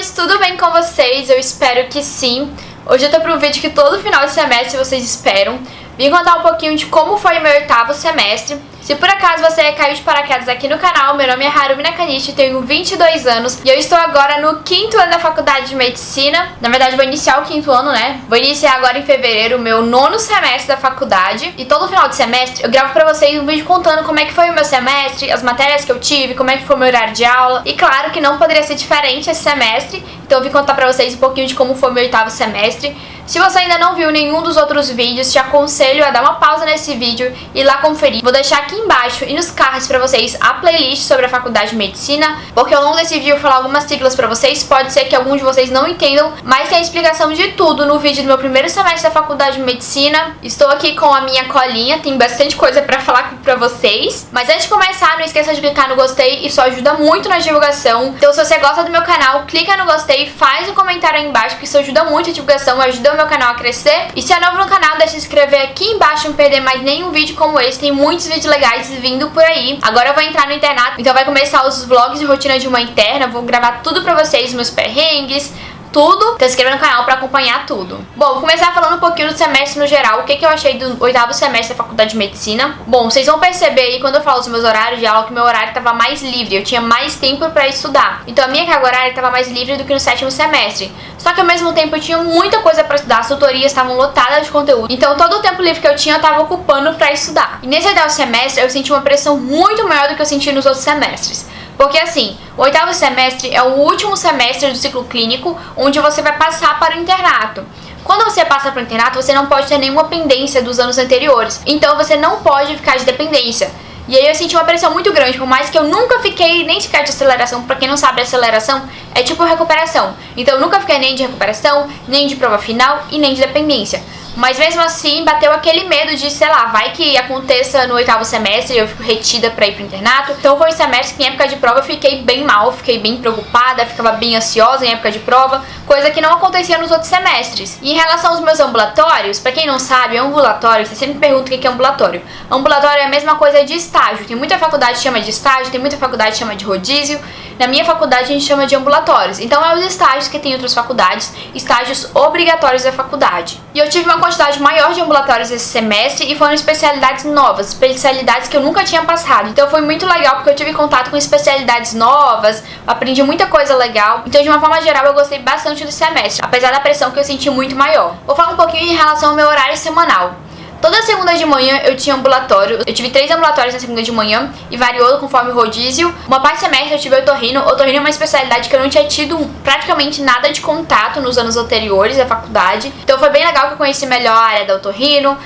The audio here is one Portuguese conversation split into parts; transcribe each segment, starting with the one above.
meninas, tudo bem com vocês? Eu espero que sim. Hoje eu tô para um vídeo que todo final de semestre vocês esperam. Vim contar um pouquinho de como foi o meu 8º semestre. Se por acaso você caiu de paraquedas aqui no canal, meu nome é Harumi Nakanishi, tenho 22 anos e eu estou agora no 5º ano da faculdade de medicina. Na verdade vou iniciar o 5º ano, né? Vou iniciar agora em fevereiro o meu 9º semestre da faculdade. E todo final de semestre eu gravo pra vocês um vídeo contando como é que foi o meu semestre, as matérias que eu tive, como é que foi o meu horário de aula. E claro que não poderia ser diferente esse semestre, então eu vim contar pra vocês um pouquinho de como foi o meu 8º semestre. Se você ainda não viu nenhum dos outros vídeos, te aconselho a dar uma pausa nesse vídeo e ir lá conferir. Vou deixar aqui embaixo e nos cards pra vocês a playlist sobre a faculdade de medicina, porque ao longo desse vídeo eu vou falar algumas siglas pra vocês, pode ser que alguns de vocês não entendam, mas tem a explicação de tudo no vídeo do meu 1º semestre da faculdade de medicina. Estou aqui com a minha colinha, tem bastante coisa pra falar pra vocês. Mas antes de começar, não esqueça de clicar no gostei, isso ajuda muito na divulgação. Então se você gosta do meu canal, clica no gostei, faz um comentário aí embaixo, que isso ajuda muito a divulgação, ajuda o meu canal a crescer. E se é novo no canal, deixa de se inscrever aqui embaixo, não perder mais nenhum vídeo como esse. Tem muitos vídeos legais vindo por aí. Agora eu vou entrar no internato, então vai começar os vlogs de rotina de uma interna. Vou gravar tudo pra vocês, meus perrengues, tudo. Então se inscreva no canal pra acompanhar tudo. Bom, vou começar falando um pouquinho do semestre no geral. O que eu achei do 8º semestre da faculdade de medicina. Bom, vocês vão perceber aí quando eu falo dos meus horários de aula que meu horário tava mais livre. Eu tinha mais tempo pra estudar. Então a minha carga horária tava mais livre do que no 7º semestre. Só que ao mesmo tempo eu tinha muita coisa pra estudar. As tutorias estavam lotadas de conteúdo. Então todo o tempo livre que eu tinha eu tava ocupando pra estudar. E nesse 8º semestre eu senti uma pressão muito maior do que eu senti nos outros semestres. Porque assim, o 8º semestre é o último semestre do ciclo clínico, onde você vai passar para o internato. Quando você passa para o internato, você não pode ter nenhuma pendência dos anos anteriores. Então você não pode ficar de dependência. E aí eu senti uma pressão muito grande, por mais que eu nunca fiquei nem sequer de aceleração. Pra quem não sabe, aceleração é tipo recuperação. Então eu nunca fiquei nem de recuperação, nem de prova final e nem de dependência. Mas mesmo assim, bateu aquele medo de, sei lá, vai que aconteça no 8º semestre e eu fico retida pra ir pro internato. Então foi um semestre que em época de prova eu fiquei bem mal, fiquei bem preocupada, ficava bem ansiosa em época de prova, coisa que não acontecia nos outros semestres. E em relação aos meus ambulatórios, pra quem não sabe, ambulatório, você sempre pergunta o que é ambulatório. Ambulatório é a mesma coisa de estágio. Tem muita faculdade que chama de estágio, tem muita faculdade que chama de rodízio. Na minha faculdade a gente chama de ambulatórios. Então é os estágios que tem em outras faculdades, estágios obrigatórios da faculdade. E eu tive uma quantidade maior de ambulatórios esse semestre e foram especialidades novas, especialidades que eu nunca tinha passado. Então foi muito legal porque eu tive contato com especialidades novas, aprendi muita coisa legal. Então de uma forma geral eu gostei bastante do semestre, apesar da pressão que eu senti muito maior. Vou falar um pouquinho em relação ao meu horário semanal. Toda segunda de manhã eu tinha ambulatório, eu tive 3 ambulatórios na segunda de manhã e variou conforme o rodízio. Uma parte do semestre eu tive otorrino. Otorrino é uma especialidade que eu não tinha tido praticamente nada de contato nos anos anteriores da faculdade. Então foi bem legal que eu conheci melhor a área da otorrino.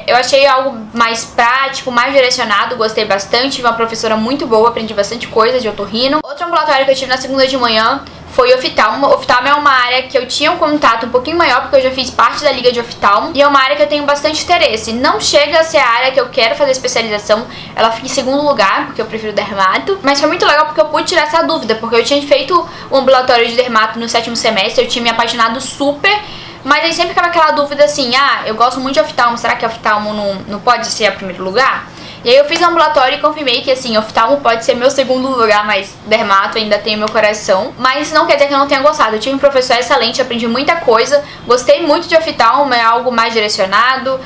Eu achei algo mais prático, mais direcionado, gostei bastante. Tive uma professora muito boa, aprendi bastante coisa de otorrino. Outro ambulatório que eu tive na segunda de manhã foi oftalmo. Oftalmo é uma área que eu tinha um contato um pouquinho maior, porque eu já fiz parte da liga de oftalmo. E é uma área que eu tenho bastante interesse. Não chega a ser a área que eu quero fazer especialização. Ela fica em segundo lugar, porque eu prefiro dermato. Mas foi muito legal porque eu pude tirar essa dúvida, porque eu tinha feito um ambulatório de dermato no 7º semestre. Eu tinha me apaixonado super. Mas aí sempre ficava aquela dúvida assim, eu gosto muito de oftalmo, será que oftalmo não pode ser a primeiro lugar? E aí eu fiz um ambulatório e confirmei que assim, oftalmo pode ser meu segundo lugar, mas dermato ainda tem meu coração. Mas não quer dizer que eu não tenha gostado, eu tive um professor excelente, aprendi muita coisa, gostei muito de oftalmo, é algo mais direcionado.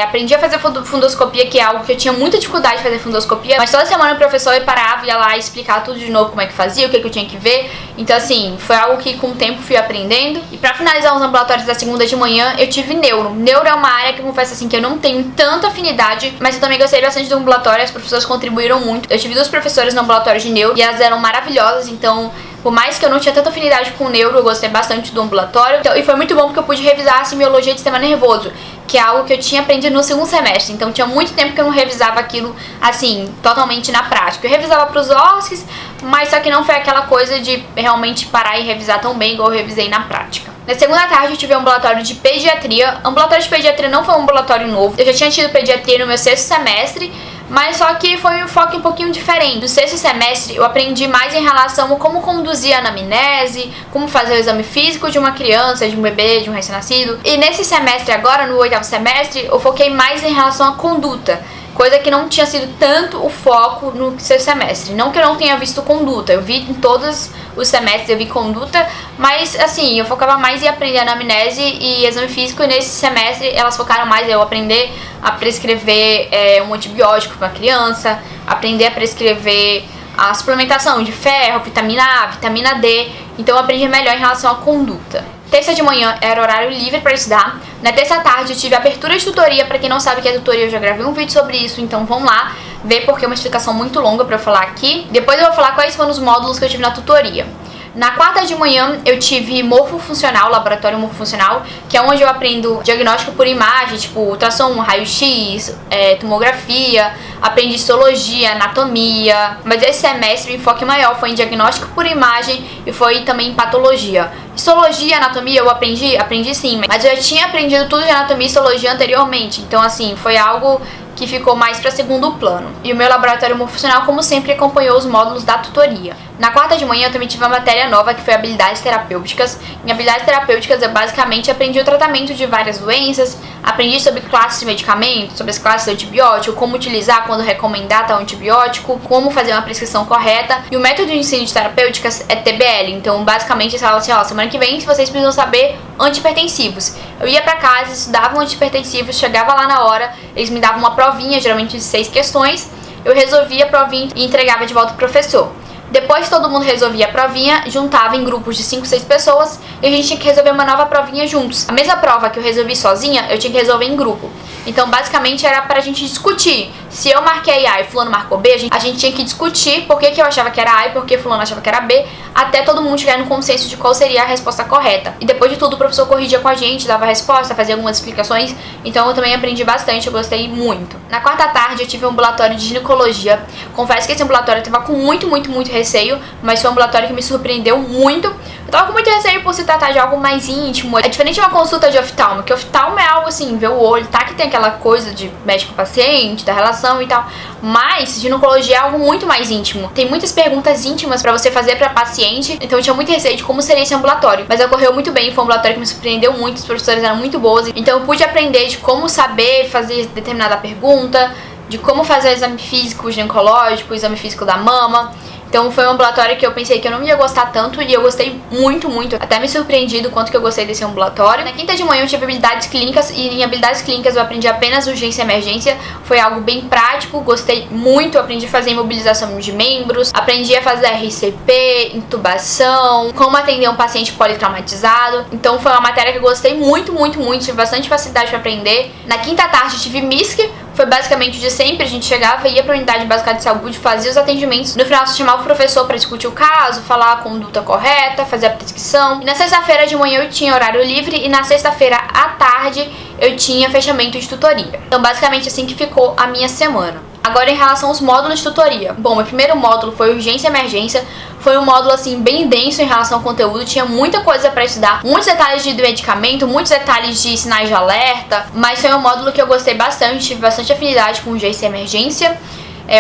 Aprendi a fazer fundoscopia, que é algo que eu tinha muita dificuldade de fazer fundoscopia, mas toda semana o professor parava e ia lá explicar tudo de novo, como é que fazia, o que eu tinha que ver. Então assim, foi algo que com o tempo fui aprendendo. E pra finalizar os ambulatórios da segunda de manhã, eu tive neuro. Neuro é uma área que eu confesso assim que eu não tenho tanta afinidade, mas eu também gostei bastante do ambulatório, as professoras contribuíram muito. Eu tive 2 professoras no ambulatório de neuro e elas eram maravilhosas, então por mais que eu não tinha tanta afinidade com o neuro, eu gostei bastante do ambulatório. Então, e foi muito bom porque eu pude revisar a semiologia de sistema nervoso, que é algo que eu tinha aprendido no 2º semestre. Então tinha muito tempo que eu não revisava aquilo, assim, totalmente na prática. Eu revisava pros OSCEs, mas só que não foi aquela coisa de realmente parar e revisar tão bem igual eu revisei na prática. Na segunda tarde eu tive um ambulatório de pediatria. Ambulatório de pediatria não foi um ambulatório novo. Eu já tinha tido pediatria no meu 6º semestre, mas só que foi um foco um pouquinho diferente. No 6º semestre eu aprendi mais em relação a como conduzir a anamnese, como fazer o exame físico de uma criança, de um bebê, de um recém-nascido. E nesse semestre agora, no 8º semestre, eu foquei mais em relação à conduta. Coisa que não tinha sido tanto o foco no 6º semestre. Não que eu não tenha visto conduta, eu vi em todos os semestres eu vi conduta, mas assim, eu focava mais em aprender anamnese e exame físico, e nesse semestre elas focaram mais em eu aprender a prescrever um antibiótico para criança, aprender a prescrever a suplementação de ferro, vitamina A, vitamina D, então eu aprendi melhor em relação à conduta. Terça de manhã era horário livre para estudar. Na terça à tarde eu tive abertura de tutoria. Para quem não sabe o que é tutoria, eu já gravei um vídeo sobre isso, então vão lá ver porque é uma explicação muito longa para eu falar aqui. Depois eu vou falar quais foram os módulos que eu tive na tutoria. Na quarta de manhã eu tive morfofuncional, laboratório morfofuncional, que é onde eu aprendo diagnóstico por imagem, tipo ultrassom, raio-x, tomografia, aprendi histologia, anatomia, mas esse semestre o enfoque maior foi em diagnóstico por imagem e foi também em patologia. Histologia, anatomia eu aprendi sim, mas eu já tinha aprendido tudo de anatomia e histologia anteriormente, então assim, foi algo que ficou mais para segundo plano. E o meu laboratório morfofuncional, como sempre, acompanhou os módulos da tutoria. Na quarta de manhã eu também tive uma matéria nova que foi habilidades terapêuticas. Em habilidades terapêuticas eu basicamente aprendi o tratamento de várias doenças, aprendi sobre classes de medicamentos, sobre as classes de antibiótico, como utilizar quando recomendar tal antibiótico, como fazer uma prescrição correta. E o método de ensino de terapêuticas é TBL, então basicamente eles falam assim, ó, semana que vem vocês precisam saber antihipertensivos. Eu ia pra casa, estudava antihipertensivos, chegava lá na hora, eles me davam uma provinha, geralmente de 6 questões, eu resolvia a provinha e entregava de volta pro professor. Depois todo mundo resolvia a provinha, juntava em grupos de 5, 6 pessoas e a gente tinha que resolver uma nova provinha juntos. A mesma prova que eu resolvi sozinha, eu tinha que resolver em grupo. Então basicamente era pra gente discutir. Se eu marquei A e fulano marcou B, a gente tinha que discutir por que eu achava que era A e por que fulano achava que era B, até todo mundo chegar no consenso de qual seria a resposta correta. E depois de tudo o professor corrigia com a gente, dava a resposta, fazia algumas explicações, então eu também aprendi bastante, eu gostei muito. Na quarta tarde eu tive um ambulatório de ginecologia. Confesso que esse ambulatório eu tava com muito receio, mas foi um ambulatório que me surpreendeu muito. Eu tava com muito receio por se tratar de algo mais íntimo. É diferente de uma consulta de oftalmo, que oftalmo é algo assim, ver o olho, tá? Que tem aquela coisa de médico-paciente, da relação e tal. Mas ginecologia é algo muito mais íntimo. Tem muitas perguntas íntimas pra você fazer pra paciente, então eu tinha muito receio de como seria esse ambulatório. Mas ocorreu muito bem, foi um ambulatório que me surpreendeu muito, os professores eram muito bons. Então eu pude aprender de como saber fazer determinada pergunta, de como fazer o exame físico ginecológico, o exame físico da mama. Então foi um ambulatório que eu pensei que eu não ia gostar tanto e eu gostei muito, até me surpreendi do quanto que eu gostei desse ambulatório. Na quinta de manhã eu tive habilidades clínicas e em habilidades clínicas eu aprendi apenas urgência e emergência. Foi algo bem prático, gostei muito, aprendi a fazer imobilização de membros, aprendi a fazer RCP, intubação, como atender um paciente politraumatizado. Então foi uma matéria que eu gostei muito, tive bastante facilidade para aprender. Na quinta tarde eu tive MISC. Foi basicamente o de sempre, a gente chegava, ia pra unidade básica de saúde, fazia os atendimentos. No final, você chamava o professor pra discutir o caso, falar a conduta correta, fazer a prescrição. E na sexta-feira de manhã eu tinha horário livre e na sexta-feira à tarde eu tinha fechamento de tutoria. Então, basicamente assim que ficou a minha semana. Agora, em relação aos módulos de tutoria. Bom, meu primeiro módulo foi urgência e emergência. Foi um módulo, assim, bem denso em relação ao conteúdo. Tinha muita coisa pra estudar. Muitos detalhes de medicamento, muitos detalhes de sinais de alerta. Mas foi um módulo que eu gostei bastante. Tive bastante afinidade com urgência e emergência.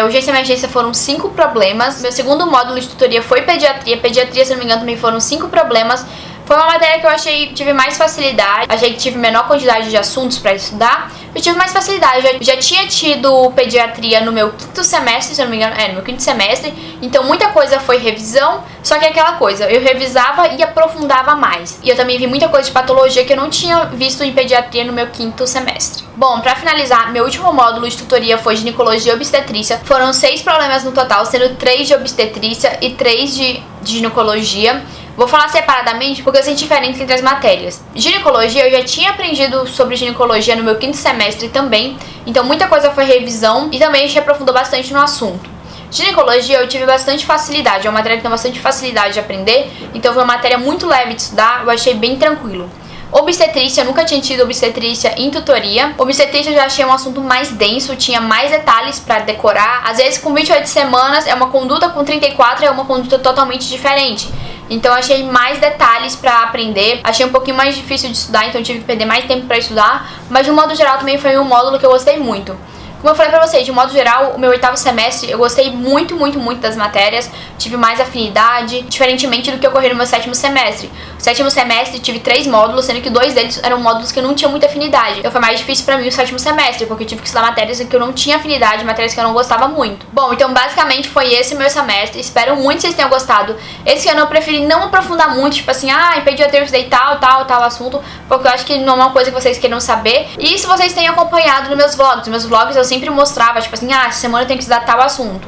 Urgência e emergência foram 5 problemas. Meu segundo módulo de tutoria foi pediatria. Pediatria, se não me engano, também foram 5 problemas. Foi uma matéria que eu tive mais facilidade, achei que tive menor quantidade de assuntos para estudar, eu tive mais facilidade. Eu já tinha tido pediatria no meu quinto semestre, se eu não me engano, no meu quinto semestre, então muita coisa foi revisão, só que aquela coisa, eu revisava e aprofundava mais. E eu também vi muita coisa de patologia que eu não tinha visto em pediatria no meu quinto semestre. Bom, pra finalizar, meu último módulo de tutoria foi ginecologia e obstetrícia. Foram 6 problemas no total, sendo 3 de obstetrícia e 3 de ginecologia. Vou falar separadamente porque eu senti diferença entre as matérias. Ginecologia, eu já tinha aprendido sobre ginecologia no meu quinto semestre também, então muita coisa foi revisão e também a gente aprofundou bastante no assunto. Ginecologia eu tive bastante facilidade, é uma matéria que tem bastante facilidade de aprender, então foi uma matéria muito leve de estudar, eu achei bem tranquilo. Obstetrícia, eu nunca tinha tido obstetrícia em tutoria. Obstetrícia eu já achei um assunto mais denso, tinha mais detalhes pra decorar. Às vezes com 28 semanas é uma conduta, com 34 é uma conduta totalmente diferente. Então eu achei mais detalhes pra aprender, achei um pouquinho mais difícil de estudar, então eu tive que perder mais tempo pra estudar. Mas de um modo geral também foi um módulo que eu gostei muito. Como eu falei pra vocês, de modo geral, o meu oitavo semestre eu gostei muito das matérias, tive mais afinidade, diferentemente do que ocorreu no meu sétimo semestre. No sétimo semestre tive 3 módulos, sendo que 2 deles eram módulos que eu não tinha muita afinidade. Então foi mais difícil pra mim o sétimo semestre, porque eu tive que estudar matérias em que eu não tinha afinidade, matérias que eu não gostava muito. Bom, então basicamente foi esse meu semestre, espero muito que vocês tenham gostado. Esse ano eu preferi não aprofundar muito, tipo assim, em dia eu estudei tal assunto, porque eu acho que não é uma coisa que vocês queiram saber. E se vocês têm acompanhado nos meus vlogs eu sempre mostrava, tipo assim, essa semana eu tenho que estudar tal assunto.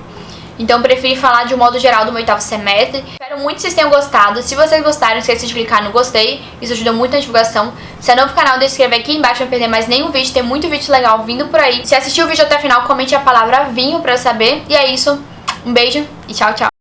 Então eu preferi falar de um modo geral do meu oitavo semestre. Espero muito que vocês tenham gostado. Se vocês gostaram, não esqueça de clicar no gostei, isso ajuda muito na divulgação. Se é novo no canal, deixa de se inscrever aqui embaixo pra não perder mais nenhum vídeo, tem muito vídeo legal vindo por aí. Se assistiu o vídeo até o final, comente a palavra vinho pra eu saber. E é isso, um beijo e tchau, tchau.